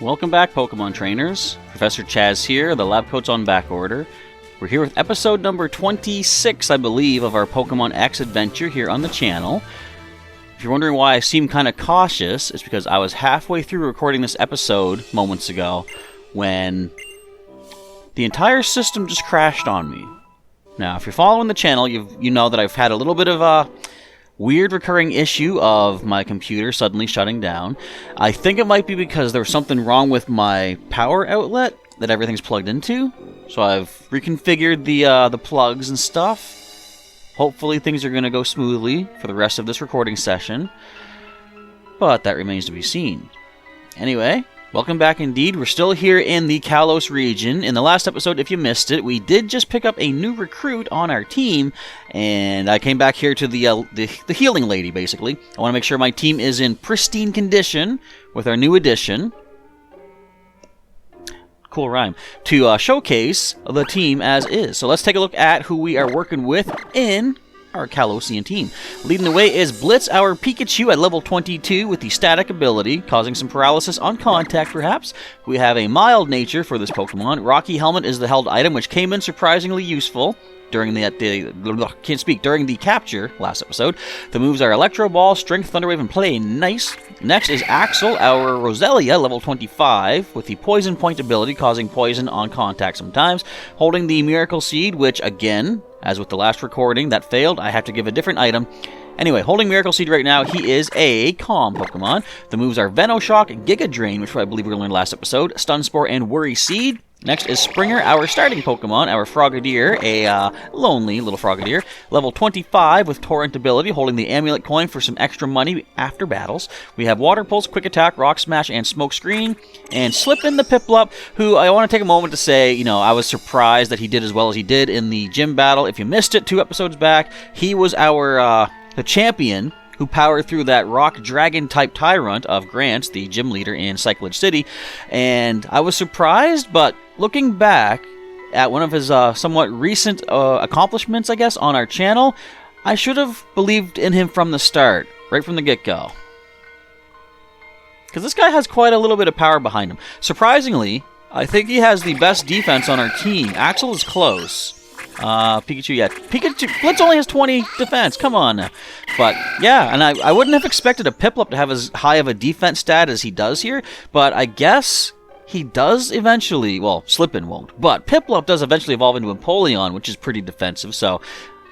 Welcome back, Pokemon trainers. Professor Chaz here, the lab coat's on back order. We're here with episode number 26, I believe, of our Pokemon X adventure here on the channel. If you're wondering why I seem kind of cautious, it's because I was halfway through recording this episode moments ago when the entire system just crashed on me. Now, if you're following the channel, you know that I've had a little bit of a weird recurring issue of my computer suddenly shutting down. I think it might be because there was something wrong with my power outlet that everything's plugged into. So I've reconfigured the plugs and stuff. Hopefully things are going to go smoothly for the rest of this recording session. But that remains to be seen. Anyway, welcome back indeed. We're still here in the Kalos region. In the last episode, if you missed it, we did just pick up a new recruit on our team, and I came back here to the healing lady, basically. I want to make sure my team is in pristine condition with our new addition. Cool rhyme. To showcase the team as is. So let's take a look at who we are working with in our Kalosian team. Leading the way is Blitz, our Pikachu at level 22 with the static ability, causing some paralysis on contact perhaps. We have a mild nature for this Pokemon. Rocky Helmet is the held item, which came in surprisingly useful during during the capture last episode. The moves are Electro Ball, Strength, Thunder Wave, and Play Nice. Next is Axel, our Roselia, level 25, with the Poison Point ability, causing poison on contact sometimes. Holding the Miracle Seed, which again, as with the last recording that failed, I have to give a different item. Anyway, holding Miracle Seed right now, he is a Calm Pokemon. The moves are Venoshock, Giga Drain, which I believe we learned last episode, Stun Spore, and Worry Seed. Next is Springer, our starting Pokemon, our Frogadier, a lonely little Frogadier, level 25 with Torrent ability, holding the Amulet Coin for some extra money after battles. We have Water Pulse, Quick Attack, Rock Smash, and Smoke Screen. And Slippin the Piplup, who I want to take a moment to say, I was surprised that he did as well as he did in the gym battle. If you missed it 2 episodes back, he was our the champion who powered through that rock dragon type tyrant of Grant, the gym leader in Cyclage City. And I was surprised, but looking back at one of his somewhat recent accomplishments, I guess, on our channel, I should have believed in him from the start, right from the get-go. Because this guy has quite a little bit of power behind him. Surprisingly, I think he has the best defense on our team. Axel is close. Pikachu, yeah. Blitz only has 20 defense, come on now. But, yeah, and I wouldn't have expected a Piplup to have as high of a defense stat as he does here, but I guess he does eventually, well, Slippin won't, but Piplup does eventually evolve into Empoleon, which is pretty defensive, so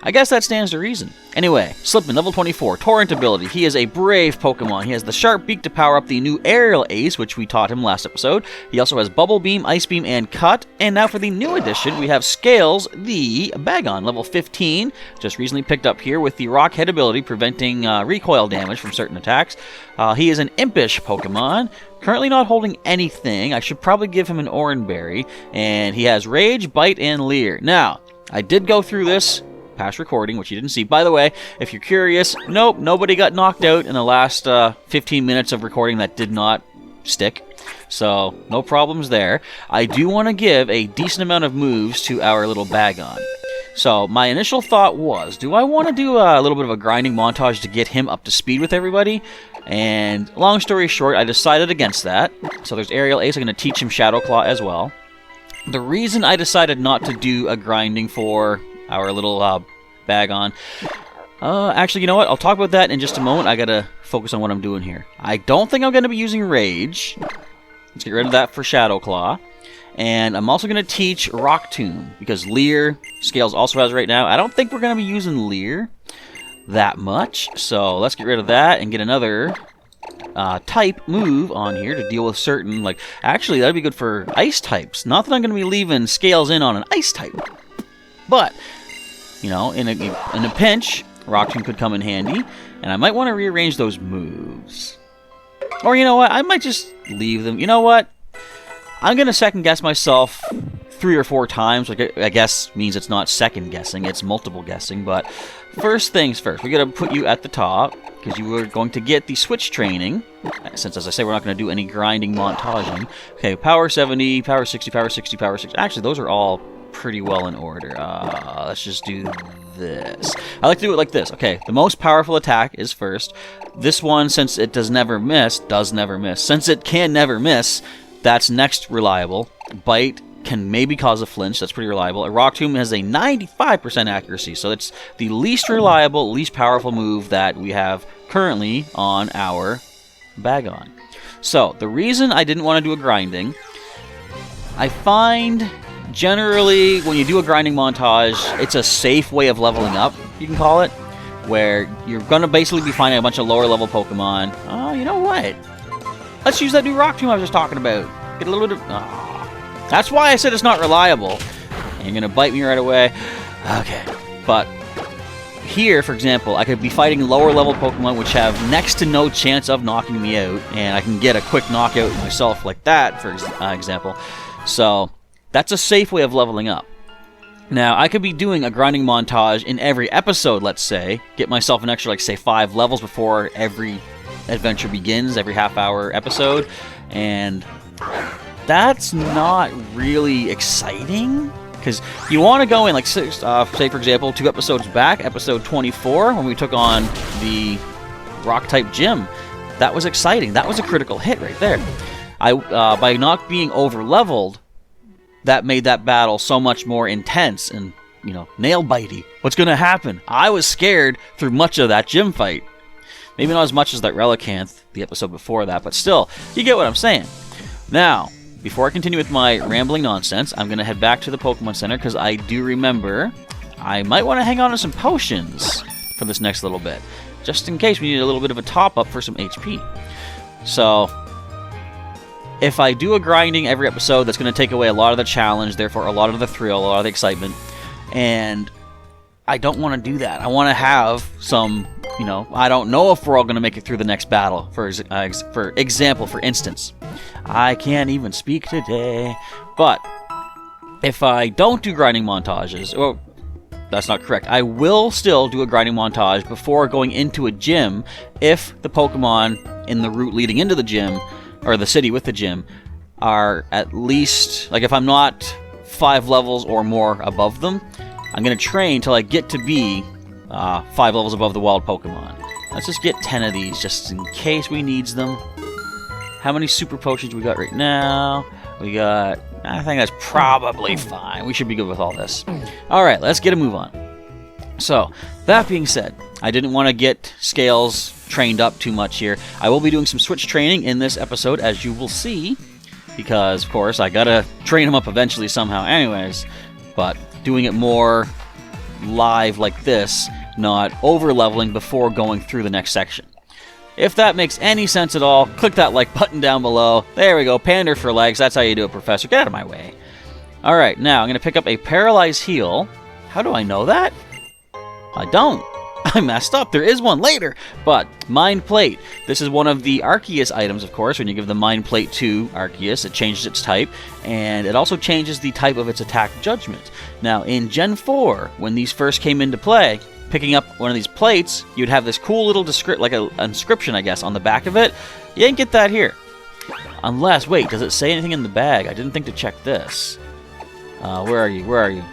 I guess that stands to reason. Anyway, Slippin, level 24, Torrent ability. He is a brave Pokemon. He has the Sharp Beak to power up the new Aerial Ace, which we taught him last episode. He also has Bubble Beam, Ice Beam, and Cut. And now for the new addition, we have Scales, the Bagon, level 15. Just recently picked up here with the Rock Head ability, preventing recoil damage from certain attacks. He is an Impish Pokemon. Currently not holding anything. I should probably give him an Oranberry. And he has Rage, Bite, and Leer. Now, I did go through this past recording, which you didn't see. By the way, if you're curious, nope, nobody got knocked out in the last 15 minutes of recording. That did not stick. So, no problems there. I do want to give a decent amount of moves to our little Bagon. So, my initial thought was, do I want to do a little bit of a grinding montage to get him up to speed with everybody? And long story short, I decided against that. So there's Aerial Ace. I'm going to teach him Shadow Claw as well. The reason I decided not to do a grinding for our little Bagon. Actually, you know what? I'll talk about that in just a moment. I gotta focus on what I'm doing here. I don't think I'm gonna be using Rage. Let's get rid of that for Shadow Claw. And I'm also gonna teach Rock Tomb, because Leer, Scales also has right now. I don't think we're gonna be using Leer that much. So let's get rid of that and get another type move on here to deal with certain, actually, that'd be good for ice types. Not that I'm gonna be leaving Scales in on an ice type. But, in a pinch, Rock Tomb could come in handy, and I might want to rearrange those moves. Or, you know what, I might just leave them. You know what, I'm going to second-guess myself 3 or 4 times, which I guess means it's not second-guessing, it's multiple guessing, but first things first, we're going to put you at the top, because you are going to get the switch training, since, as I say, we're not going to do any grinding montaging. Okay, power 70, power 60, power 60, power 60. Actually, those are all pretty well in order. Let's just do this. I like to do it like this. Okay, the most powerful attack is first. This one, since it does never miss. Since it can never miss, That's next reliable. Bite can maybe cause a flinch. That's pretty reliable. A Rock Tomb has a 95% accuracy, so it's the least reliable, least powerful move that we have currently on our Bagon. So, the reason I didn't want to do a grinding, I find generally when you do a grinding montage, it's a safe way of leveling up, you can call it, where you're going to basically be finding a bunch of lower level Pokemon. Oh, you know what? Let's use that new Rock Tomb I was just talking about. Get a little bit of... Oh. That's why I said it's not reliable. And you're going to bite me right away. Okay. But here, for example, I could be fighting lower level Pokemon which have next to no chance of knocking me out. And I can get a quick knockout myself like that, for example. So, that's a safe way of leveling up. Now, I could be doing a grinding montage in every episode, let's say. Get myself an extra, like, say, 5 levels before every adventure begins, every half-hour episode. And that's not really exciting, because you want to go in, like, say, for example, 2 episodes back, episode 24, when we took on the Rock-type gym. That was exciting. That was a critical hit right there. By not being over-leveled, that made that battle so much more intense and, you know, nail-bitey. What's going to happen? I was scared through much of that gym fight. Maybe not as much as that Relicanth, the episode before that, but still, you get what I'm saying. Now, before I continue with my rambling nonsense, I'm going to head back to the Pokemon Center, because I do remember I might want to hang on to some potions for this next little bit, just in case we need a little bit of a top-up for some HP. So, if I do a grinding every episode, that's going to take away a lot of the challenge, therefore a lot of the thrill, a lot of the excitement, and I don't want to do that. I want to have some, you know, I don't know if we're all going to make it through the next battle, for example, for instance. I can't even speak today, but if I don't do grinding montages, well, that's not correct. I will still do a grinding montage before going into a gym if the Pokemon in the route leading into the gym, or the city with the gym, are at least, like, if I'm not 5 levels or more above them, I'm going to train till I get to be 5 levels above the wild Pokemon. Let's just get 10 of these, just in case we needs them. How many super potions we got right now? We got... I think that's probably fine. We should be good with all this. Alright, let's get a move on. So, that being said, I didn't want to get Scales trained up too much here. I will be doing some switch training in this episode, as you will see, because, of course, I gotta train him up eventually somehow anyways, but doing it more live like this, not over-leveling before going through the next section. If that makes any sense at all, click that like button down below. There we go, pander for legs, that's how you do it, Professor. Get out of my way. Alright, now I'm going to pick up a Paralyze Heal. How do I know that? I don't. I messed up. There is one later. But, Mind Plate. This is one of the Arceus items, of course. When you give the Mind Plate to Arceus, it changes its type, and it also changes the type of its attack judgment. Now, in Gen 4, when these first came into play, picking up one of these plates, you'd have this cool little like an inscription, I guess, on the back of it. You didn't get that here. Unless, wait, does it say anything in the bag? I didn't think to check this. Where are you? Where are you?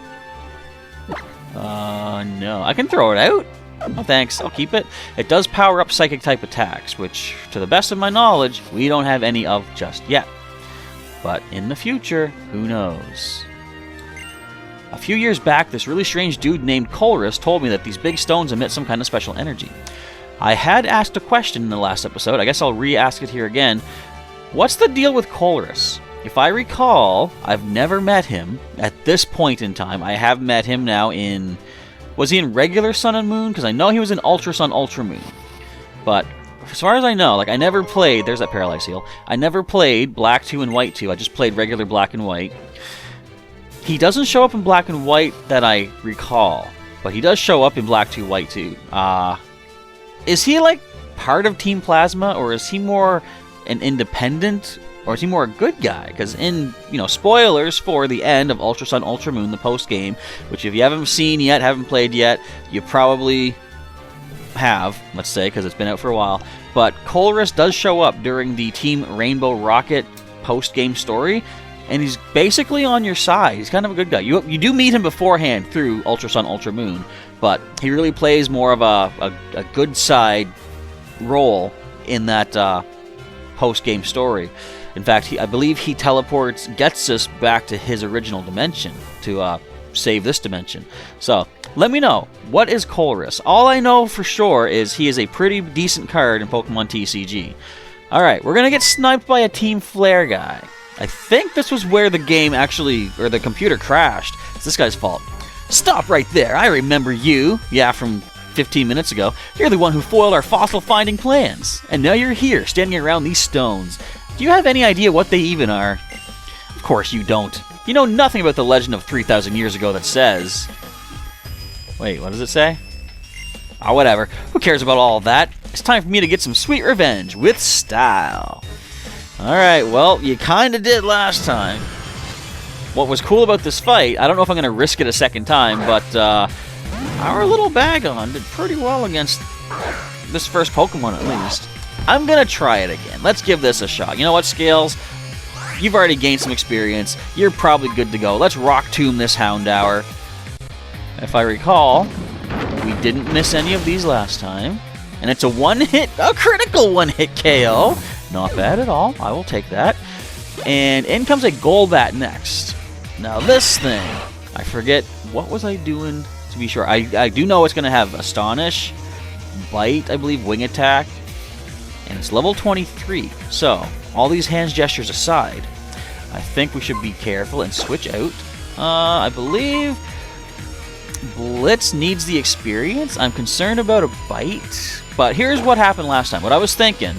No. I can throw it out. Oh, thanks. I'll keep it. It does power up Psychic-type attacks, which, to the best of my knowledge, we don't have any of just yet. But in the future, who knows? A few years back, this really strange dude named Colress told me that these big stones emit some kind of special energy. I had asked a question in the last episode. I guess I'll re-ask it here again. What's the deal with Colress? If I recall, I've never met him at this point in time. I have met him now in... Was he in regular Sun and Moon? Because I know he was in Ultra Sun, Ultra Moon. But as far as I know, like, I never played... There's that Paralyze Heal. I never played Black 2 and White 2. I just played regular Black and White. He doesn't show up in Black and White that I recall. But he does show up in Black 2, White 2. Is he, like, part of Team Plasma? Or is he more an independent... Or is he more a good guy? Because in, you know, spoilers for the end of Ultra Sun, Ultra Moon, the post-game, which if you haven't seen yet, haven't played yet, you probably have, let's say, because it's been out for a while. But Colress does show up during the Team Rainbow Rocket post-game story, and he's basically on your side. He's kind of a good guy. You do meet him beforehand through Ultra Sun, Ultra Moon, but he really plays more of a good side role in that post-game story. In fact, I believe he gets us back to his original dimension to save this dimension. So, let me know, what is Colress? All I know for sure is he is a pretty decent card in Pokemon TCG. Alright, we're gonna get sniped by a Team Flare guy. I think this was where the game actually, or the computer crashed. It's this guy's fault. Stop right there, I remember you. Yeah, from 15 minutes ago. You're the one who foiled our fossil finding plans. And now you're here, standing around these stones. Do you have any idea what they even are? Of course you don't. You know nothing about the legend of 3,000 years ago that says... Wait, what does it say? Ah, whatever. Who cares about all of that? It's time for me to get some sweet revenge with style. Alright, well, you kinda did last time. What was cool about this fight, I don't know if I'm gonna risk it a second time, but our little Bagon did pretty well against this first Pokemon at least. I'm gonna try it again. Let's give this a shot. You know what, Scales? You've already gained some experience. You're probably good to go. Let's Rock Tomb this Houndour. If I recall, we didn't miss any of these last time. And it's a critical one-hit KO. Not bad at all. I will take that. And in comes a Golbat next. Now this thing, I forget, what was I doing to be sure? I do know it's going to have Astonish, Bite, I believe, Wing Attack, and it's level 23. So, all these hands gestures aside, I think we should be careful and switch out. I believe Blitz needs the experience. I'm concerned about a Bite. But here's what happened last time. What I was thinking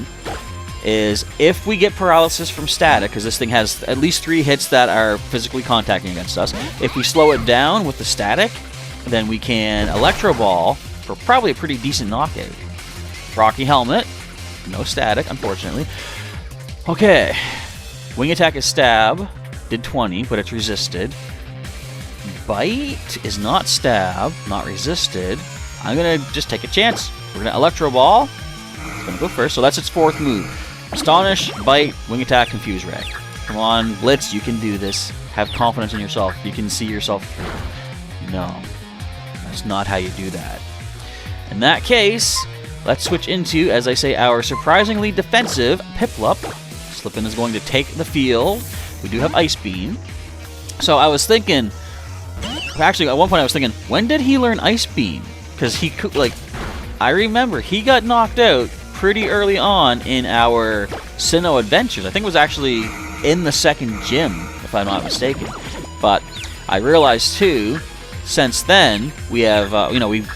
is if we get paralysis from static, because this thing has at least 3 hits that are physically contacting against us, if we slow it down with the static, then we can Electro Ball for probably a pretty decent knockout. Rocky Helmet. No static, unfortunately. Okay. Wing Attack is Stab. Did 20, but it's resisted. Bite is not Stab, not resisted. I'm going to just take a chance. We're going to Electro Ball. It's going to go first, so that's its 4th move. Astonish, Bite, Wing Attack, Confuse Ray. Come on, Blitz, you can do this. Have confidence in yourself. You can see yourself through. No. That's not how you do that. In that case, let's switch into, as I say, our surprisingly defensive Piplup. Slippin is going to take the field. We do have Ice Beam. So I was thinking... Actually, at one point I was thinking, when did he learn Ice Beam? Because he could, like... I remember he got knocked out pretty early on in our Sinnoh adventures. I think it was actually in the second gym, if I'm not mistaken. But I realized, too... Since then, we have,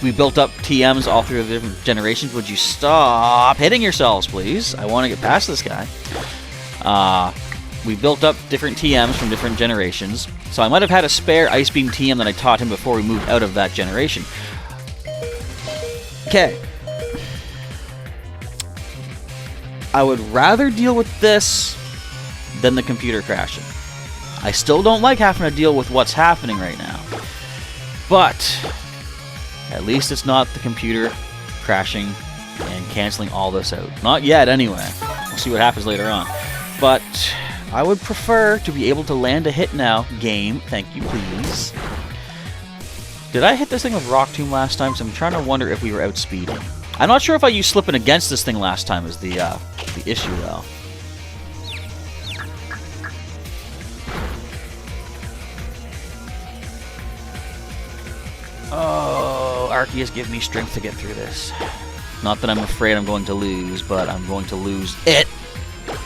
we built up TMs all through the different generations. Would you stop hitting yourselves, please? I want to get past this guy. We built up different TMs from different generations. So I might have had a spare Ice Beam TM that I taught him before we moved out of that generation. Okay. I would rather deal with this than the computer crashing. I still don't like having to deal with what's happening right now. But at least it's not the computer crashing and canceling all this out. Not yet, anyway. We'll see what happens later on. But I would prefer to be able to land a hit now. Game, thank you, please. Did I hit this thing with Rock Tomb last time? So I'm trying to wonder if we were outspeeding. I'm not sure if I used Slippin' against this thing last time is the issue, though. Oh, Arceus, give me strength to get through this. Not that I'm afraid I'm going to lose, but I'm going to lose it.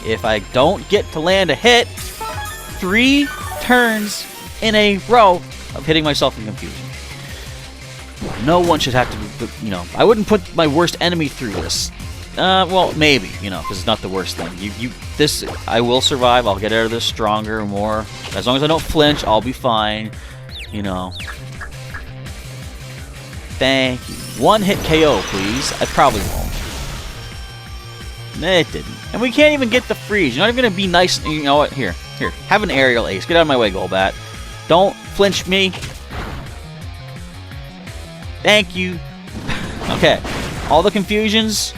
If I don't get to land a hit, 3 turns in a row of hitting myself in confusion. No one should have to, I wouldn't put my worst enemy through this. Well, maybe, because it's not the worst thing. This, I will survive. I'll get out of this stronger, more. As long as I don't flinch, I'll be fine. Thank you. 1-hit KO, please. I probably won't. It didn't. And we can't even get the freeze. You're not even going to be nice. You know what? Here. Have an aerial ace. Get out of my way, Golbat. Don't flinch me. Thank you. Okay. All the confusions.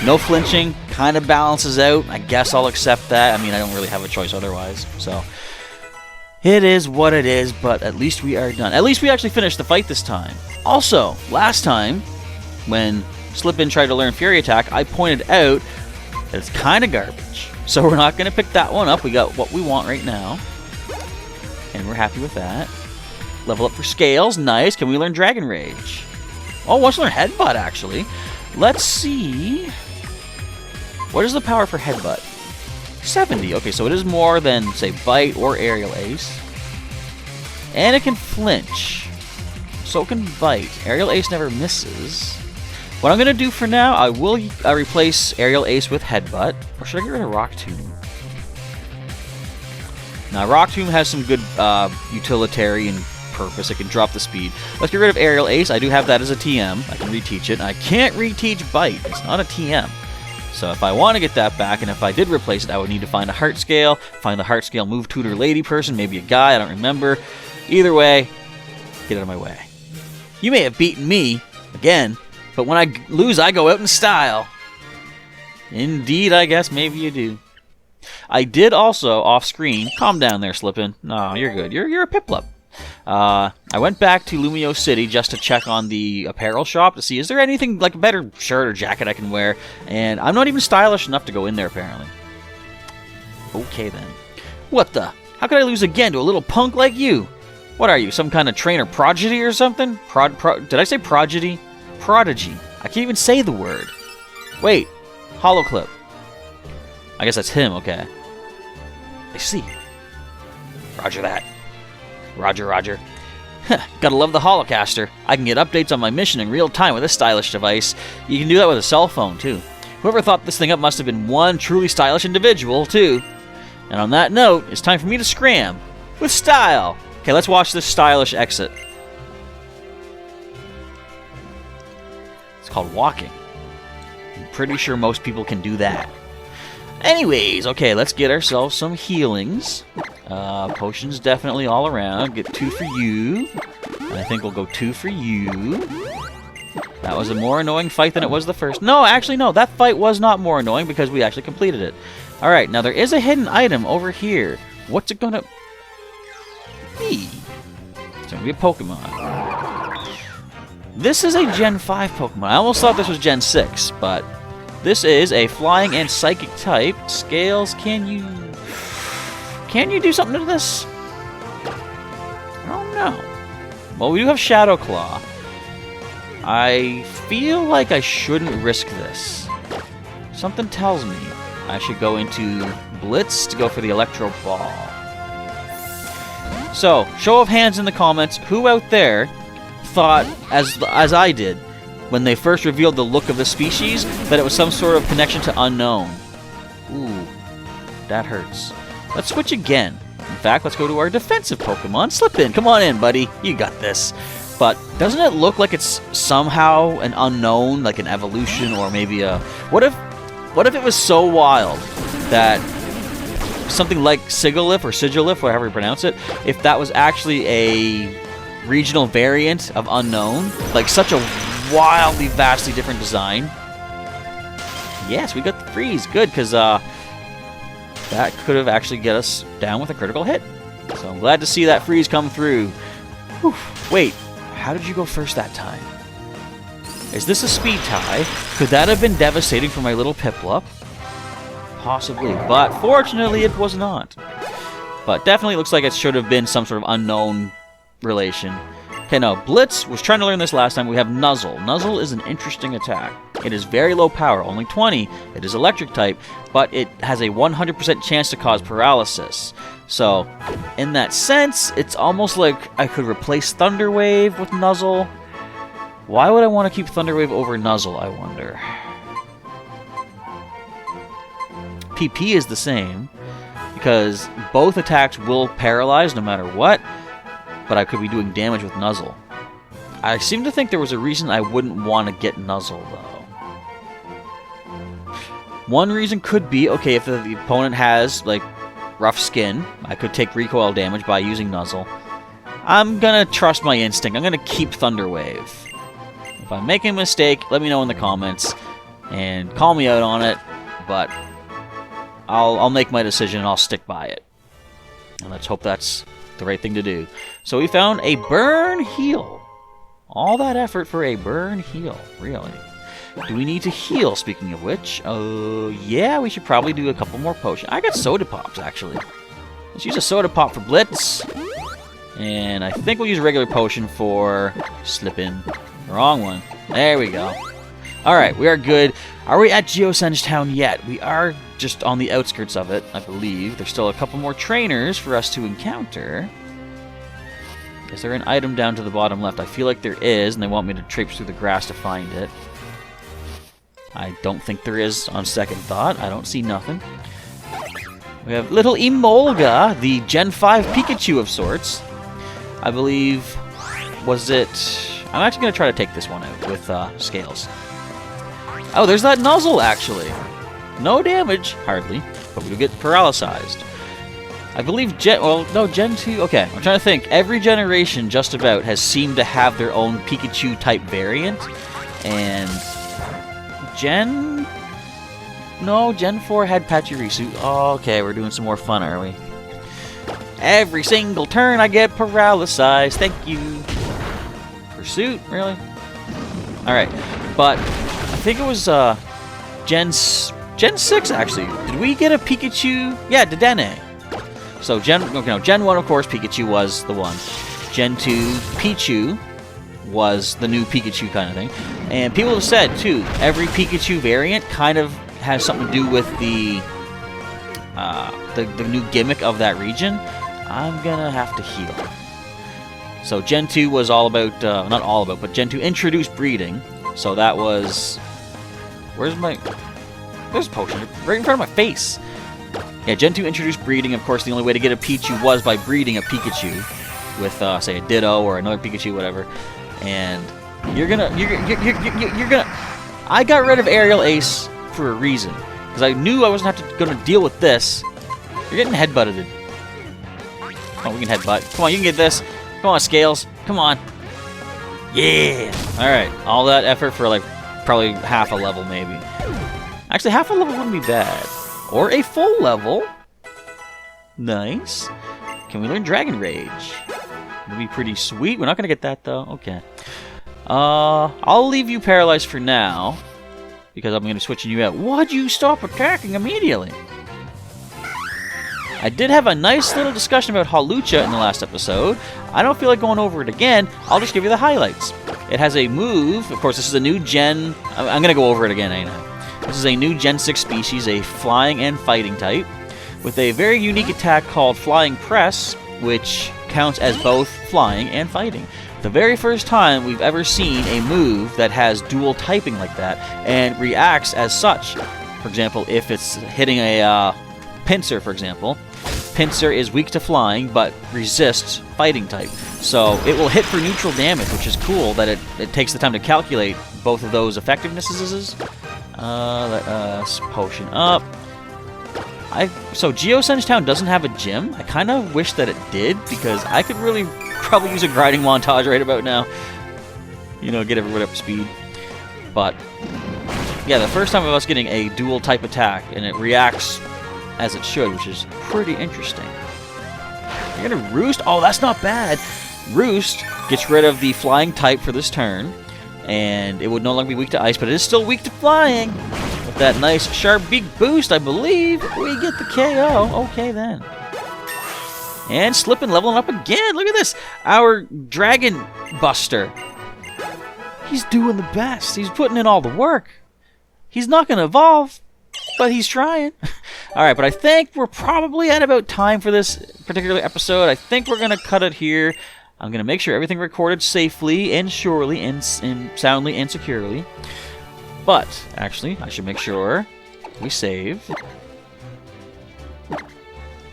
No flinching. Kind of balances out. I guess I'll accept that. I mean, I don't really have a choice otherwise. So, it is what it is, but at least we are done. At least we actually finished the fight this time. Also, last time, when Slippin tried to learn Fury Attack, I pointed out that it's kind of garbage. So we're not going to pick that one up. We got what we want right now. And we're happy with that. Level up for Scales. Nice. Can we learn Dragon Rage? Oh, wants to learn Headbutt, actually. Let's see. What is the power for Headbutt? 70. Okay, so it is more than, say, Bite or Aerial Ace. And it can flinch. So it can Bite. Aerial Ace never misses. What I'm going to do for now, I will replace Aerial Ace with Headbutt. Or should I get rid of Rock Tomb? Now, Rock Tomb has some good utilitarian purpose. It can drop the speed. Let's get rid of Aerial Ace. I do have that as a TM. I can reteach it. I can't reteach Bite. It's not a TM. So if I want to get that back, and if I did replace it, I would need to find a Heart Scale, find the Heart Scale Move Tutor Lady person, maybe a guy, I don't remember. Either way, get out of my way. You may have beaten me, again, but when I lose, I go out in style. Indeed, I guess maybe you do. I did also, off-screen, calm down there, Slippin'. No, you're good. You're a Piplup. I went back to Lumio City just to check on the apparel shop to see is there anything like a better shirt or jacket I can wear, and I'm not even stylish enough to go in there apparently. Okay then. What the? How could I lose again to a little punk like you? What are you, some kind of trainer prodigy or something? Did I say prodigy? Prodigy. I can't even say the word. Wait. Holoclip. I guess that's him, okay. I see. Roger that. Roger, roger. Gotta love the Holocaster. I can get updates on my mission in real time with this stylish device. You can do that with a cell phone, too. Whoever thought this thing up must have been one truly stylish individual, too. And on that note, it's time for me to scram. With style. Okay, let's watch this stylish exit. It's called walking. I'm pretty sure most people can do that. Anyways, okay, let's get ourselves some healings. Potions definitely all around. Get 2 for you. And I think we'll go 2 for you. That was a more annoying fight than it was the first. No, actually, no. That fight was not more annoying because we actually completed it. Alright, now there is a hidden item over here. What's it gonna be? It's gonna be a Pokemon. This is a Gen 5 Pokemon. I almost thought this was Gen 6, but this is a flying and psychic type. Scales, can you do something to this? I don't know. Well, we do have Shadow Claw. I feel like I shouldn't risk this. Something tells me I should go into Blitz to go for the Electro Ball. So, show of hands in the comments, who out there thought, as I did, when they first revealed the look of the species, that it was some sort of connection to unknown. Ooh, that hurts. Let's switch again. In fact, let's go to our defensive Pokemon. Slip in. Come on in, buddy. You got this. But doesn't it look like it's somehow an unknown, like an evolution, or maybe a... What if it was so wild that something like Sigilyph or Sigilyph, whatever you pronounce it, if that was actually a regional variant of unknown, like such a wildly, vastly different design. Yes, we got the freeze. Good, because that could have actually get us down with a critical hit. So I'm glad to see that freeze come through. Whew. Wait, how did you go first that time? Is this a speed tie? Could that have been devastating for my little Piplup? Possibly, but fortunately it was not. But definitely looks like it should have been some sort of unknown relation. Okay, no, Blitz was trying to learn this last time. We have Nuzzle. Nuzzle is an interesting attack. It is very low power, only 20. It is electric type, but it has a 100% chance to cause paralysis. So, in that sense, it's almost like I could replace Thunder Wave with Nuzzle. Why would I want to keep Thunder Wave over Nuzzle, I wonder? PP is the same, because both attacks will paralyze no matter what, but I could be doing damage with Nuzzle. I seem to think there was a reason I wouldn't want to get Nuzzle, though. One reason could be, okay, if the opponent has, like, rough skin, I could take recoil damage by using Nuzzle. I'm gonna trust my instinct. I'm gonna keep Thunder Wave. If I'm making a mistake, let me know in the comments, and call me out on it, but I'll make my decision and I'll stick by it. And let's hope that's the right thing to do. So we found a Burn Heal. All that effort for a Burn Heal, really. Do we need to heal, speaking of which? Oh, yeah, we should probably do a couple more potions. I got soda pops, actually. Let's use a soda pop for Blitz. And I think we'll use a regular potion for Slippin'. Wrong one. There we go. Alright, we are good. Are we at Geosenge Town yet? We are just on the outskirts of it, I believe. There's still a couple more trainers for us to encounter. Is there an item down to the bottom left? I feel like there is, and they want me to traipse through the grass to find it. I don't think there is on second thought. I don't see nothing. We have little Emolga, the Gen 5 Pikachu of sorts. I believe, was it... I'm actually going to try to take this one out with Scales. Oh, there's that Nuzzle, actually. No damage, hardly, but we do get paralyzed. I believe Gen 2... Okay, I'm trying to think. Every generation, just about, has seemed to have their own Pikachu-type variant. And... Gen 4 had Pachirisu. Oh, okay, we're doing some more fun, are we? Every single turn I get paralyzed. Thank you. Pursuit? Really? Alright, but I think it was Gen 6, actually. Did we get a Pikachu? Yeah, Dedenne. So Gen 1, of course, Pikachu was the one. Gen 2, Pichu was the new Pikachu kind of thing. And people have said, too, every Pikachu variant kind of has something to do with the new gimmick of that region. I'm gonna have to heal. So Gen 2 was all about, not all about, but Gen 2 introduced breeding. So that was... There's a potion right in front of my face. Yeah, Gen 2 introduced breeding. Of course, the only way to get a Pichu was by breeding a Pikachu with, say, a Ditto or another Pikachu, whatever. And you're gonna... I got rid of Aerial Ace for a reason. Because I knew I wasn't gonna deal with this. You're getting headbutted. Oh, we can headbutt. Come on, you can get this. Come on, Scales. Come on. Yeah! Alright, all that effort for, like, probably half a level, maybe. Actually, half a level wouldn't be bad. Or a full level. Nice. Can we learn Dragon Rage? It'd be pretty sweet. We're not going to get that, though. Okay. I'll leave you paralyzed for now. Because I'm going to be switching you out. Why'd you stop attacking immediately? I did have a nice little discussion about Hawlucha in the last episode. I don't feel like going over it again. I'll just give you the highlights. It has a move. Of course, this is a new Gen... I'm going to go over it again anyhow. This is a new Gen 6 species, a flying and fighting type, with a very unique attack called Flying Press, which counts as both flying and fighting. The very first time we've ever seen a move that has dual typing like that, and reacts as such. For example, if it's hitting a Pinsir, for example, Pinsir is weak to flying, but resists fighting type. So it will hit for neutral damage, which is cool that it takes the time to calculate both of those effectivenesses. Let us potion up. So Geosenge Town doesn't have a gym. I kind of wish that it did, because I could really probably use a grinding montage right about now. You know, get everyone up to speed. But, yeah, the first time of us getting a dual type attack, and it reacts as it should, which is pretty interesting. You're gonna Roost? Oh, that's not bad. Roost gets rid of the flying type for this turn, and it would no longer be weak to ice, but it is still weak to flying. With that nice sharp beak boost, I believe we get the KO. Okay, then. And Slippin' leveling up again. Look at this. Our Dragon Buster. He's doing the best. He's putting in all the work. He's not going to evolve, but he's trying. Alright, but I think we're probably at about time for this particular episode. I think we're going to cut it here. I'm going to make sure everything recorded safely and surely and soundly and securely. But, actually, I should make sure we save.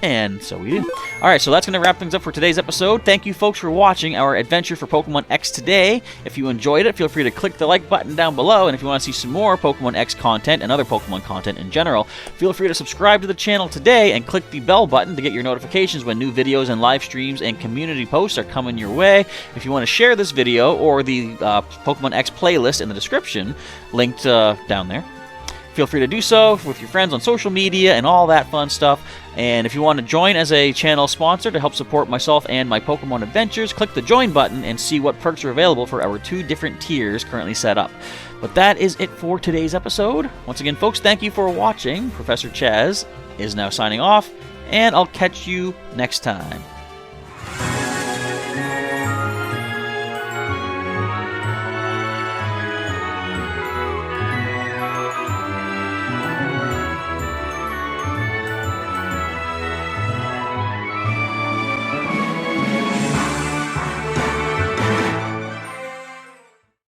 And so we do. Alright, so that's going to wrap things up for today's episode. Thank you, folks, for watching our adventure for Pokemon X today. If you enjoyed it, feel free to click the like button down below. And if you want to see some more Pokemon X content and other Pokemon content in general, feel free to subscribe to the channel today and click the bell button to get your notifications when new videos and live streams and community posts are coming your way. If you want to share this video or the Pokemon X playlist in the description, linked down there, feel free to do so with your friends on social media and all that fun stuff. And if you want to join as a channel sponsor to help support myself and my Pokemon adventures, click the join button and see what perks are available for our 2 different tiers currently set up. But that is it for today's episode. Once again, folks, thank you for watching. Professor Chaz is now signing off, and I'll catch you next time.